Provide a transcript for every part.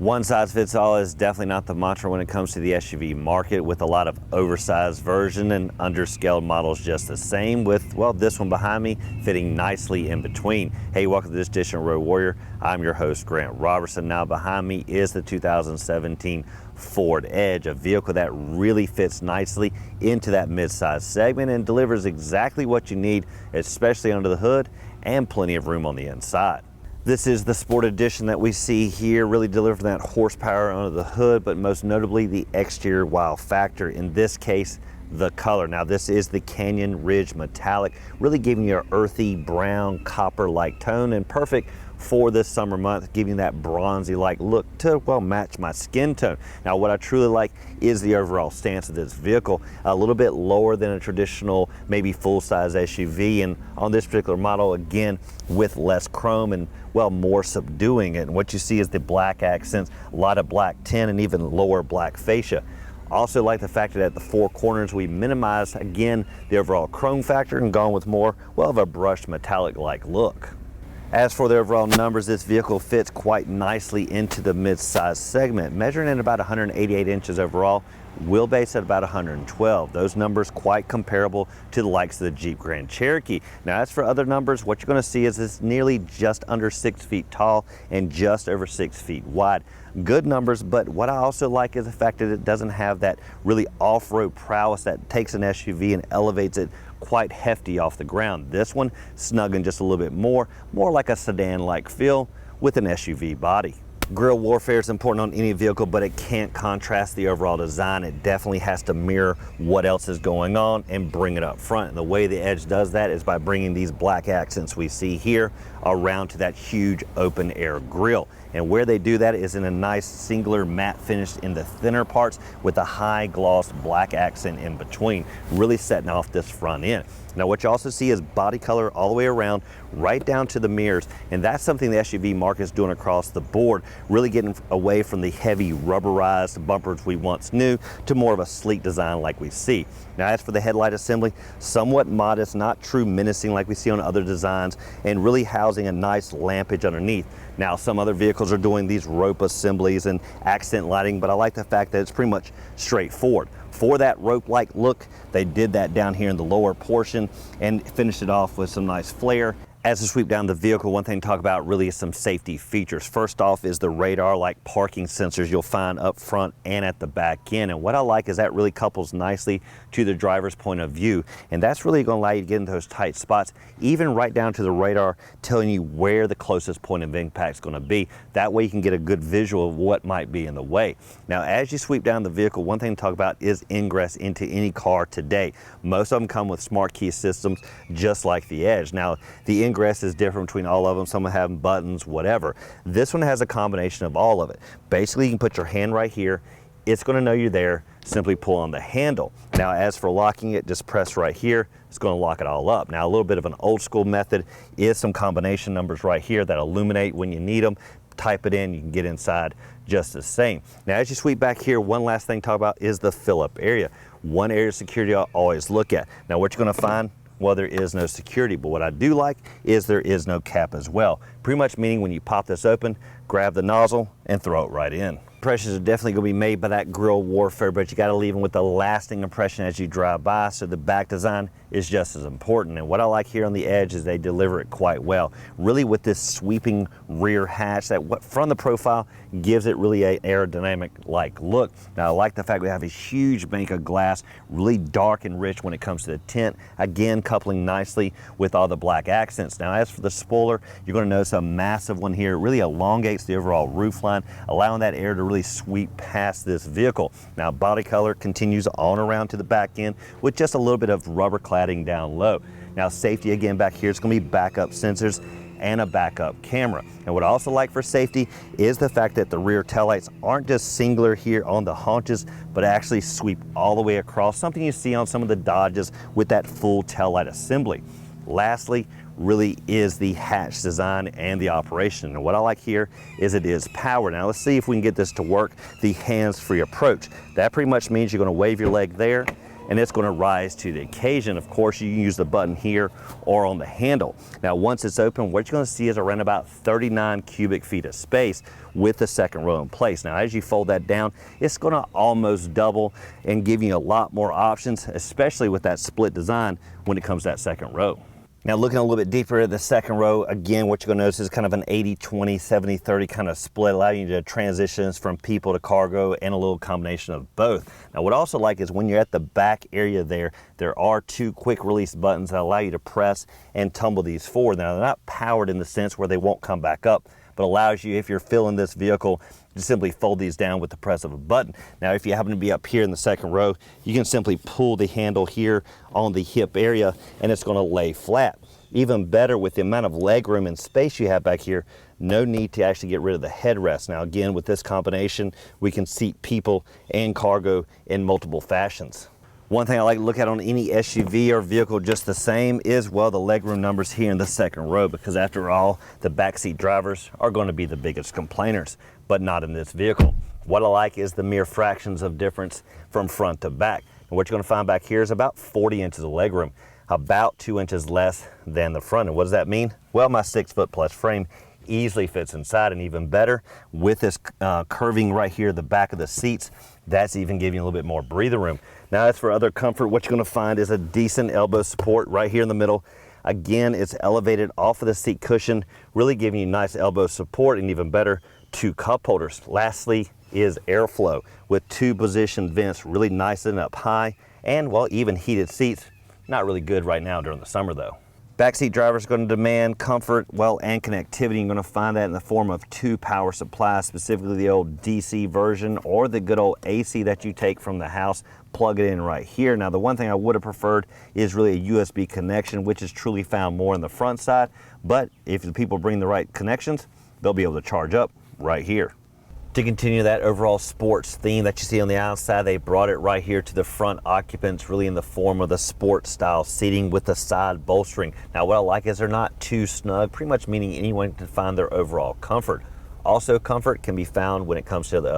One size fits all is definitely not the mantra when it comes to the SUV market, with a lot of oversized version and underscaled models just the same, with, well, this one behind me fitting nicely in between. Hey, welcome to this edition of Road Warrior. I'm your host, Grant Robertson. Now behind me is the 2017 Ford Edge, a vehicle that really fits nicely into that mid-size segment and delivers exactly what you need, especially under the hood, and plenty of room on the inside. This is the Sport Edition that we see here, really delivering that horsepower under the hood, but most notably the exterior wow factor, in this case, the color. Now this is the Canyon Ridge Metallic, really giving you an earthy brown copper-like tone, and perfect for this summer month, giving that bronzy-like look to, well, match my skin tone. Now what I truly like is the overall stance of this vehicle, a little bit lower than a traditional, maybe full-size SUV, and on this particular model, again, with less chrome and, well, more subduing it. And what you see is the black accents, a lot of black tint, and even lower black fascia. Also like the fact that at the four corners we minimize, again, the overall chrome factor and gone with more, well, of a brushed metallic-like look. As for the overall numbers, this vehicle fits quite nicely into the mid-size segment, measuring in about 188 inches overall, wheelbase at about 112. Those numbers quite comparable to the likes of the Jeep Grand Cherokee. Now as for other numbers, what you're going to see is it's nearly just under 6 feet tall and just over 6 feet wide. Good numbers, but what I also like is the fact that it doesn't have that really off-road prowess that takes an SUV and elevates it quite hefty off the ground. This one snugging just a little bit more like a sedan-like feel with an SUV body. Grille warfare is important on any vehicle, but it can't contrast the overall design. It definitely has to mirror what else is going on and bring it up front. And the way the Edge does that is by bringing these black accents we see here around to that huge open air grille. And where they do that is in a nice singular matte finish in the thinner parts with a high gloss black accent in between, really setting off this front end. Now what you also see is body color all the way around, right down to the mirrors, and that's something the SUV market is doing across the board, really getting away from the heavy rubberized bumpers we once knew to more of a sleek design like we see. Now as for the headlight assembly, somewhat modest, not true menacing like we see on other designs, and really housing a nice lampage underneath. Now some other vehicles are doing these rope assemblies and accent lighting, but I like the fact that it's pretty much straightforward. For that rope-like look, they did that down here in the lower portion and finished it off with some nice flare. As we sweep down the vehicle, one thing to talk about really is some safety features. First off is the radar-like parking sensors you'll find up front and at the back end. And what I like is that really couples nicely to the driver's point of view. And that's really going to allow you to get into those tight spots, even right down to the radar telling you where the closest point of impact is going to be. That way you can get a good visual of what might be in the way. Now, as you sweep down the vehicle, one thing to talk about is ingress into any car today. Most of them come with smart key systems, just like the Edge. Now, the ingress is different between all of them. Some have buttons, whatever. This one has a combination of all of it. Basically, you can put your hand right here. It's going to know you're there. Simply pull on the handle. Now, as for locking it, just press right here. It's going to lock it all up. Now, a little bit of an old school method is some combination numbers right here that illuminate when you need them. Type it in, you can get inside just the same. Now, as you sweep back here, one last thing to talk about is the fill-up area. One area of security I'll always look at. Now, what you're going to find, well, there is no security, but what I do like is there is no cap as well. Pretty much meaning when you pop this open, grab the nozzle and throw it right in. Impressions are definitely going to be made by that grille warfare, but you got to leave them with a lasting impression as you drive by, so the back design is just as important. And what I like here on the Edge is they deliver it quite well, really with this sweeping rear hatch that from the profile gives it really an aerodynamic like look. Now I like the fact we have a huge bank of glass, really dark and rich when it comes to the tint, again coupling nicely with all the black accents. Now as for the spoiler, you're going to notice a massive one here. It really elongates the overall roof line, allowing that air to really sweep past this vehicle. Now body color continues on around to the back end with just a little bit of rubber cladding down low. Now safety again back here, it's going to be backup sensors and a backup camera. And what I also like for safety is the fact that the rear taillights aren't just singular here on the haunches, but actually sweep all the way across, something you see on some of the Dodges with that full taillight assembly. Lastly, really is the hatch design and the operation. And what I like here is it is power. Now let's see if we can get this to work, the hands-free approach. That pretty much means you're going to wave your leg there and it's going to rise to the occasion. Of course, you can use the button here or on the handle. Now, once it's open, what you're going to see is around about 39 cubic feet of space with the second row in place. Now, as you fold that down, it's going to almost double and give you a lot more options, especially with that split design when it comes to that second row. Now, looking a little bit deeper at the second row, again, what you're going to notice is kind of an 80-20, 70-30 kind of split, allowing you to transitions from people to cargo and a little combination of both. Now, what I also like is when you're at the back area there are two quick release buttons that allow you to press and tumble these forward. Now, they're not powered in the sense where they won't come back up, but allows you, if you're filling this vehicle, to simply fold these down with the press of a button. Now, if you happen to be up here in the second row, you can simply pull the handle here on the hip area and it's going to lay flat. Even better, with the amount of leg room and space you have back here, no need to actually get rid of the headrest. Now, again, with this combination, we can seat people and cargo in multiple fashions. One thing I like to look at on any SUV or vehicle just the same is, well, the legroom numbers here in the second row, because after all, the backseat drivers are going to be the biggest complainers, but not in this vehicle. What I like is the mere fractions of difference from front to back. And what you're going to find back here is about 40 inches of legroom, about 2 inches less than the front. And what does that mean? Well, my 6-foot-plus frame easily fits inside, and even better, with this curving right here at the back of the seats, that's even giving you a little bit more breather room. Now, as for other comfort, what you're going to find is a decent elbow support right here in the middle. Again, it's elevated off of the seat cushion, really giving you nice elbow support, and even better, 2 cup holders. Lastly is airflow with 2 position vents, really nice and up high, and well, even heated seats. Not really good right now during the summer though. Backseat drivers are going to demand comfort, well, and connectivity. You're going to find that in the form of 2 power supplies, specifically the old DC version or the good old AC that you take from the house, plug it in right here. Now, the one thing I would have preferred is really a USB connection, which is truly found more on the front side. But if the people bring the right connections, they'll be able to charge up right here. To continue that overall sports theme that you see on the outside, they brought it right here to the front occupants, really in the form of the sports style seating with the side bolstering. Now, what I like is they're not too snug, pretty much meaning anyone can find their overall comfort. Also, comfort can be found when it comes to the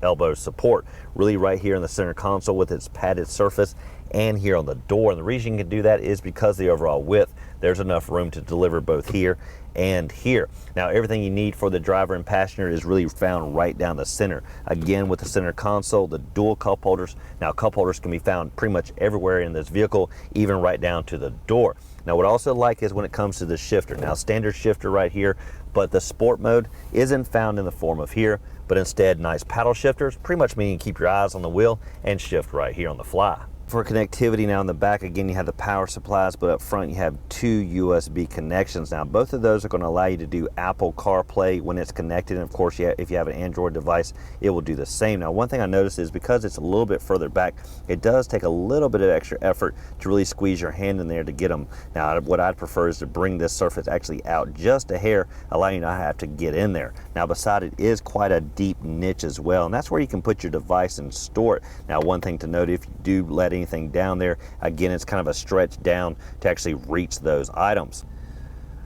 elbow support, really right here in the center console with its padded surface and here on the door. And the reason you can do that is because the overall width, there's enough room to deliver both here and here. Now, everything you need for the driver and passenger is really found right down the center. Again, with the center console, the dual cup holders. Now, cup holders can be found pretty much everywhere in this vehicle, even right down to the door. Now, what I also like is when it comes to the shifter. Now, standard shifter right here, but the sport mode isn't found in the form of here, but instead nice paddle shifters, pretty much meaning keep your eyes on the wheel and shift right here on the fly. For connectivity now in the back, again, you have the power supplies, but up front you have 2 USB connections. Now, both of those are going to allow you to do Apple CarPlay when it's connected. And of course, if you have an Android device, it will do the same. Now, one thing I noticed is because it's a little bit further back, it does take a little bit of extra effort to really squeeze your hand in there to get them. Now, what I'd prefer is to bring this surface actually out just a hair, allowing you not to have to get in there. Now, beside it is quite a deep niche as well, and that's where you can put your device and store it. Now, one thing to note, if you do let anything down there, again, it's kind of a stretch down to actually reach those items.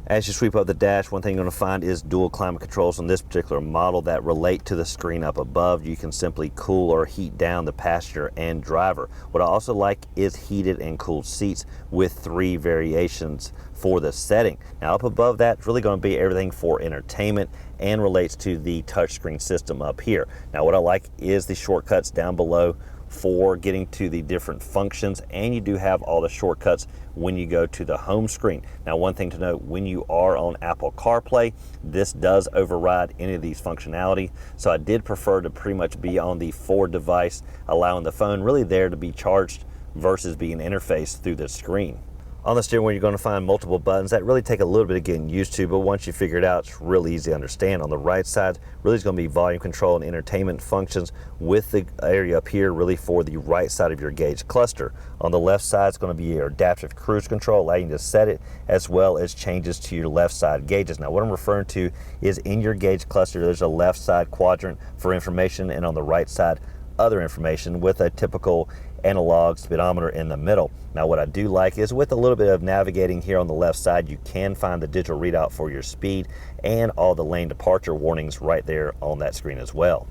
As you sweep up the dash, one thing you're going to find is dual climate controls on this particular model that relate to the screen up above. You can simply cool or heat down the passenger and driver. What I also like is heated and cooled seats with 3 variations for the setting. Now, up above that, it's really going to be everything for entertainment and relates to the touchscreen system up here. Now, what I like is the shortcuts down below for getting to the different functions, and you do have all the shortcuts when you go to the home screen. Now, one thing to note, when you are on Apple CarPlay, this does override any of these functionality, so I did prefer to pretty much be on the Ford device, allowing the phone really there to be charged versus being interfaced through the screen. On the steering wheel, you're going to find multiple buttons that really take a little bit of getting used to, but once you figure it out, it's really easy to understand. On the right side, really is going to be volume control and entertainment functions with the area up here really for the right side of your gauge cluster. On the left side, it's going to be your adaptive cruise control, allowing you to set it, as well as changes to your left side gauges. Now, what I'm referring to is in your gauge cluster, there's a left side quadrant for information, and on the right side, other information with a typical analog speedometer in the middle. Now, what I do like is with a little bit of navigating here on the left side, you can find the digital readout for your speed and all the lane departure warnings right there on that screen as well.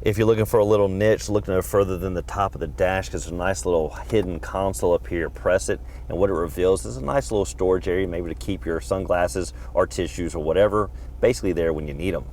If you're looking for a little niche, look no further than the top of the dash, because there's a nice little hidden console up here. Press it, and what it reveals is a nice little storage area, maybe to keep your sunglasses or tissues or whatever, basically there when you need them.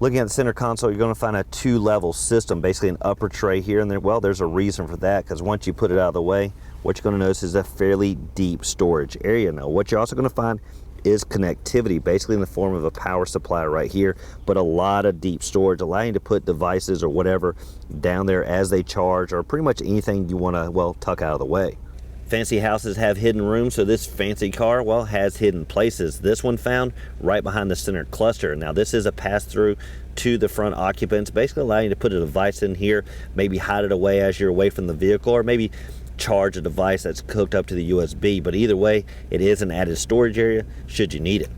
Looking at the center console, you're going to find a 2-level system, basically an upper tray here, and well, there's a reason for that, because once you put it out of the way, what you're going to notice is a fairly deep storage area. Now, what you're also going to find is connectivity, basically in the form of a power supply right here, but a lot of deep storage, allowing you to put devices or whatever down there as they charge, or pretty much anything you want to, well, tuck out of the way. Fancy houses have hidden rooms, so this fancy car, well, has hidden places. This one found right behind the center cluster. Now, this is a pass-through to the front occupants, basically allowing you to put a device in here, maybe hide it away as you're away from the vehicle, or maybe charge a device that's hooked up to the USB. But either way, it is an added storage area should you need it.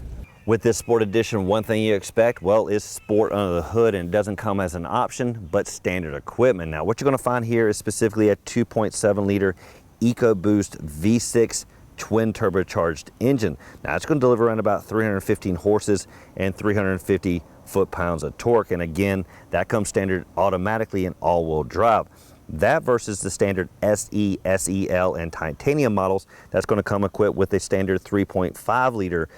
With this Sport Edition, one thing you expect, well, is sport under the hood, and it doesn't come as an option, but standard equipment. Now, what you're going to find here is specifically a 2.7 liter EcoBoost V6 twin turbocharged engine. Now, it's going to deliver around about 315 horses and 350 foot-pounds of torque, and again, that comes standard automatically in all-wheel drive. That versus the standard SE, SEL, and Titanium models, that's going to come equipped with a standard 3.5 liter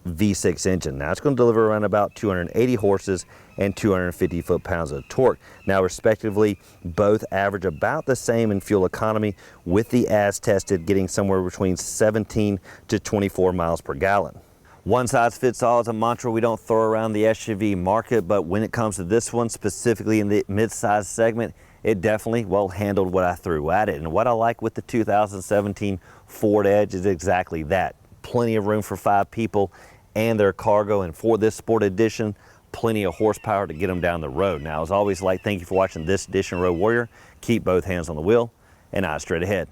V6 engine. Now, it's going to deliver around about 280 horses and 250 foot-pounds of torque. Now, respectively, both average about the same in fuel economy, with the as tested getting somewhere between 17 to 24 miles per gallon. One size fits all is a mantra we don't throw around the SUV market, but when it comes to this one, specifically in the mid-size segment, it definitely, well, handled what I threw at it. And what I like with the 2017 Ford Edge is exactly that. Plenty of room for 5 people and their cargo, and for this Sport Edition, plenty of horsepower to get them down the road. Now, as always, thank you for watching this edition of Road Warrior. Keep both hands on the wheel and eyes straight ahead.